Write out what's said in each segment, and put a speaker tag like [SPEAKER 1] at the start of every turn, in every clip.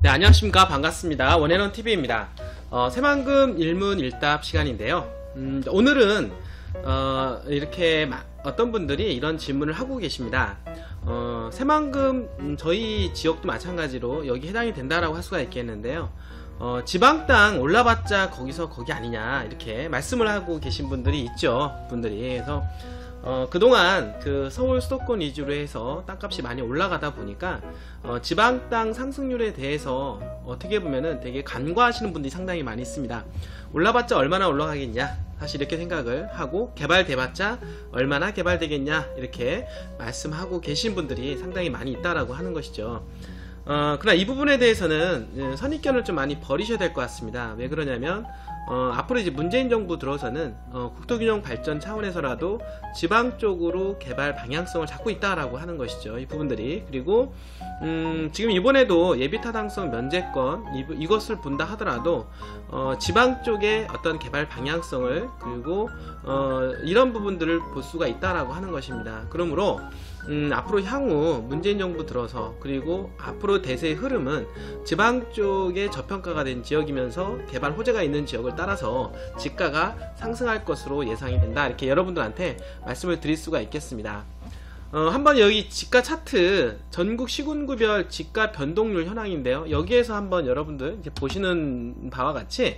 [SPEAKER 1] 네, 안녕하십니까. 반갑습니다. 원앤원TV입니다. 새만금 일문일답 시간인데요. 오늘은 이렇게 어떤 분들이 이런 질문을 하고 계십니다. 새만금 저희 지역도 마찬가지로 여기 해당이 된다라고 할 수가 있겠는데요. 지방 땅 올라봤자 거기서 거기 아니냐 이렇게 말씀을 하고 계신 분들이 있죠. 그래서 그동안 그 서울 수도권 위주로 해서 땅값이 많이 올라가다 보니까 지방 땅 상승률에 대해서 어떻게 보면은 되게 간과하시는 분들이 상당히 많이 있습니다. 올라봤자 얼마나 올라가겠냐, 사실 이렇게 생각을 하고, 개발돼봤자 얼마나 개발되겠냐 이렇게 말씀하고 계신 분들이 상당히 많이 있다라고 하는 것이죠. 그러나 이 부분에 대해서는 선입견을 좀 많이 버리셔야 될 것 같습니다. 왜 그러냐면 앞으로 이제 문재인 정부 들어서는 국토균형 발전 차원에서라도 지방 쪽으로 개발 방향성을 잡고 있다라고 하는 것이죠. 이 부분들이. 그리고 지금 이번에도 예비타당성 면제권 이것을 본다 하더라도 지방 쪽의 어떤 개발 방향성을, 그리고 이런 부분들을 볼 수가 있다라고 하는 것입니다. 그러므로 앞으로 향후 문재인 정부 들어서, 그리고 앞으로 대세의 흐름은 지방 쪽에 저평가가 된 지역이면서 개발 호재가 있는 지역을 따라서 지가가 상승할 것으로 예상이 된다, 이렇게 여러분들한테 말씀을 드릴 수가 있겠습니다. 한번 여기 지가 차트 전국 시군구별 지가 변동률 현황인데요. 여기에서 한번 여러분들 이제 보시는 바와 같이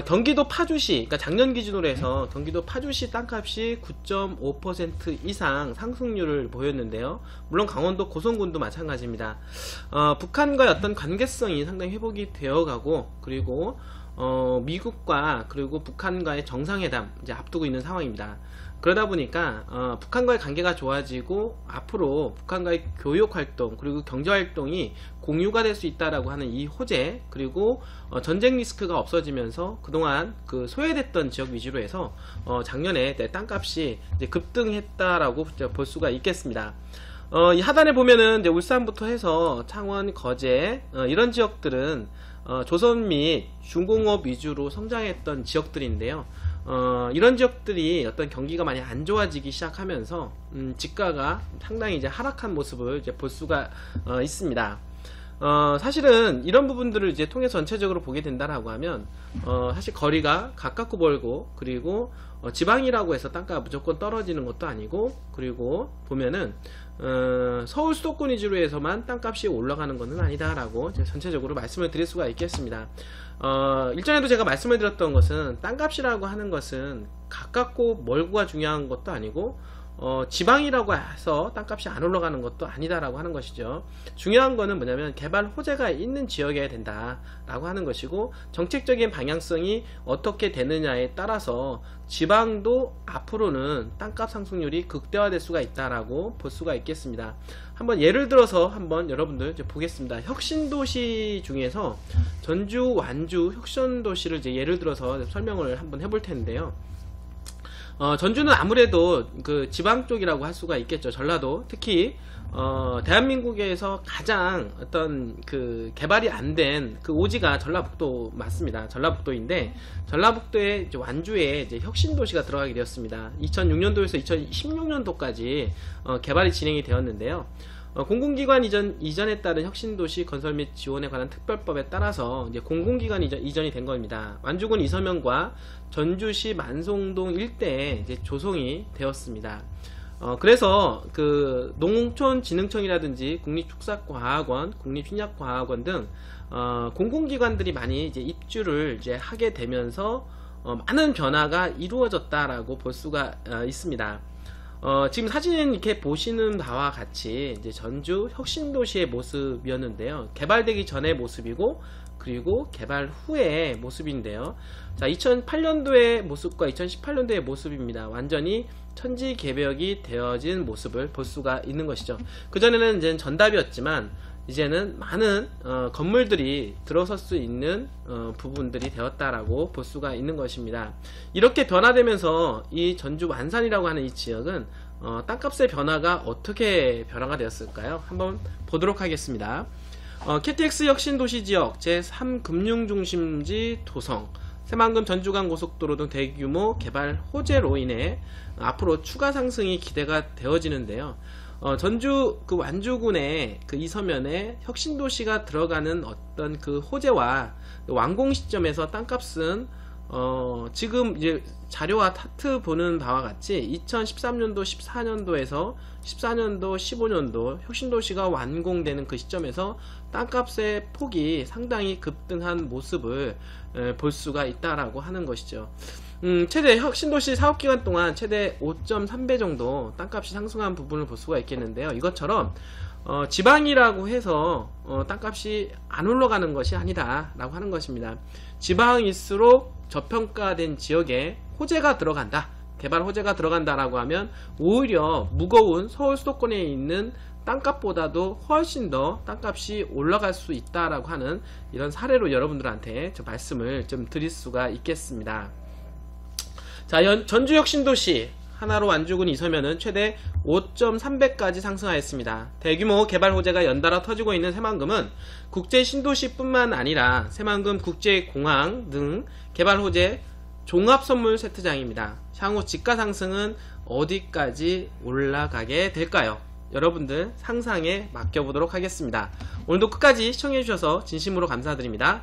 [SPEAKER 1] 경기도 파주시, 그러니까 작년 기준으로 해서 경기도 파주시 땅값이 9.5% 이상 상승률을 보였는데요. 물론 강원도 고성군도 마찬가지입니다. 북한과의 어떤 관계성이 상당히 회복이 되어가고, 그리고 미국과 그리고 북한과의 정상회담 이제 앞두고 있는 상황입니다. 그러다 보니까 북한과의 관계가 좋아지고 앞으로 북한과의 교육활동 그리고 경제활동이 공유가 될 수 있다라고 하는 이 호재, 그리고 전쟁 리스크가 없어지면서 그동안 그 소외됐던 지역 위주로 해서 작년에 땅값이 이제 급등했다라고 볼 수가 있겠습니다. 이 하단에 보면은 이제 울산부터 해서 창원, 거제 이런 지역들은 조선 및 중공업 위주로 성장했던 지역들인데요. 이런 지역들이 어떤 경기가 많이 안 좋아지기 시작하면서 지가가 상당히 이제 하락한 모습을 이제 볼 수가 있습니다. 사실은 이런 부분들을 이제 통해서 전체적으로 보게 된다라고 하면 사실 거리가 가깝고 멀고, 그리고 지방이라고 해서 땅가가 무조건 떨어지는 것도 아니고, 그리고 보면은 서울 수도권 위주로 해서만 땅값이 올라가는 것은 아니다라고 전체적으로 말씀을 드릴 수가 있겠습니다. 일전에도 제가 말씀을 드렸던 것은 땅값이라고 하는 것은 가깝고 멀고가 중요한 것도 아니고 지방이라고 해서 땅값이 안 올라가는 것도 아니다라고 하는 것이죠. 중요한 거는 뭐냐면 개발 호재가 있는 지역이어야 된다라고 하는 것이고, 정책적인 방향성이 어떻게 되느냐에 따라서 지방도 앞으로는 땅값 상승률이 극대화될 수가 있다라고 볼 수가 있겠습니다. 한번 예를 들어서 한번 여러분들 이제 보겠습니다. 혁신도시 중에서 전주, 완주 혁신도시를 이제 예를 들어서 설명을 한번 해볼 텐데요. 전주는 아무래도 그 지방 쪽이라고 할 수가 있겠죠. 전라도, 특히 대한민국에서 가장 어떤 그 개발이 안 된 그 오지가 전라북도 맞습니다. 전라북도인데, 전라북도의 이제 완주에 이제 혁신도시가 들어가게 되었습니다. 2006년도에서 2016년도까지 개발이 진행이 되었는데요. 공공기관 이전에 따른 혁신도시 건설 및 지원에 관한 특별법에 따라서 이제 공공기관 이전이 된 겁니다. 완주군 이서면과 전주시 만송동 일대에 이제 조성이 되었습니다. 그래서 그 농촌진흥청이라든지 국립축산과학원, 국립식약과학원 등 공공기관들이 많이 이제 입주를 이제 하게 되면서 많은 변화가 이루어졌다라고 볼 수가 있습니다. 지금 사진 이렇게 보시는 바와 같이 이제 전주 혁신도시의 모습이었는데요. 개발되기 전의 모습이고, 그리고 개발 후의 모습인데요. 자, 2008년도의 모습과 2018년도의 모습입니다. 완전히 천지개벽이 되어진 모습을 볼 수가 있는 것이죠. 그전에는 이제 전답이었지만 이제는 많은 건물들이 들어설 수 있는 부분들이 되었다라고 볼 수가 있는 것입니다. 이렇게 변화되면서 이 전주 완산이라고 하는 이 지역은 땅값의 변화가 어떻게 변화가 되었을까요? 한번 보도록 하겠습니다. KTX 혁신도시지역 제3금융중심지 도성, 새만금 전주간 고속도로 등 대규모 개발 호재로 인해 앞으로 추가 상승이 기대가 되어지는데요. 전주 그 완주군의 그 이서면에 혁신도시가 들어가는 어떤 그 호재와 완공 시점에서 땅값은 지금 이제 자료와 타트 보는 바와 같이 2013년도 14년도에서 14년도 15년도 혁신도시가 완공되는 그 시점에서 땅값의 폭이 상당히 급등한 모습을 볼 수가 있다라고 하는 것이죠. 최대 혁신도시 사업기간 동안 최대 5.3배 정도 땅값이 상승한 부분을 볼 수가 있겠는데요. 이것처럼 지방이라고 해서 땅값이 안 올라가는 것이 아니다 라고 하는 것입니다. 지방일수록 저평가된 지역에 호재가 들어간다, 개발 호재가 들어간다 라고 하면 오히려 무거운 서울 수도권에 있는 땅값보다도 훨씬 더 땅값이 올라갈 수 있다라고 하는 이런 사례로 여러분들한테 좀 말씀을 좀 드릴 수가 있겠습니다. 자, 전주혁신도시 하나로 완주군 이서면은 최대 5.3배까지 상승하였습니다. 대규모 개발 호재가 연달아 터지고 있는 새만금은 국제 신도시뿐만 아니라 새만금 국제공항 등 개발 호재 종합선물 세트장입니다. 향후 지가 상승은 어디까지 올라가게 될까요? 여러분들 상상에 맡겨보도록 하겠습니다. 오늘도 끝까지 시청해주셔서 진심으로 감사드립니다.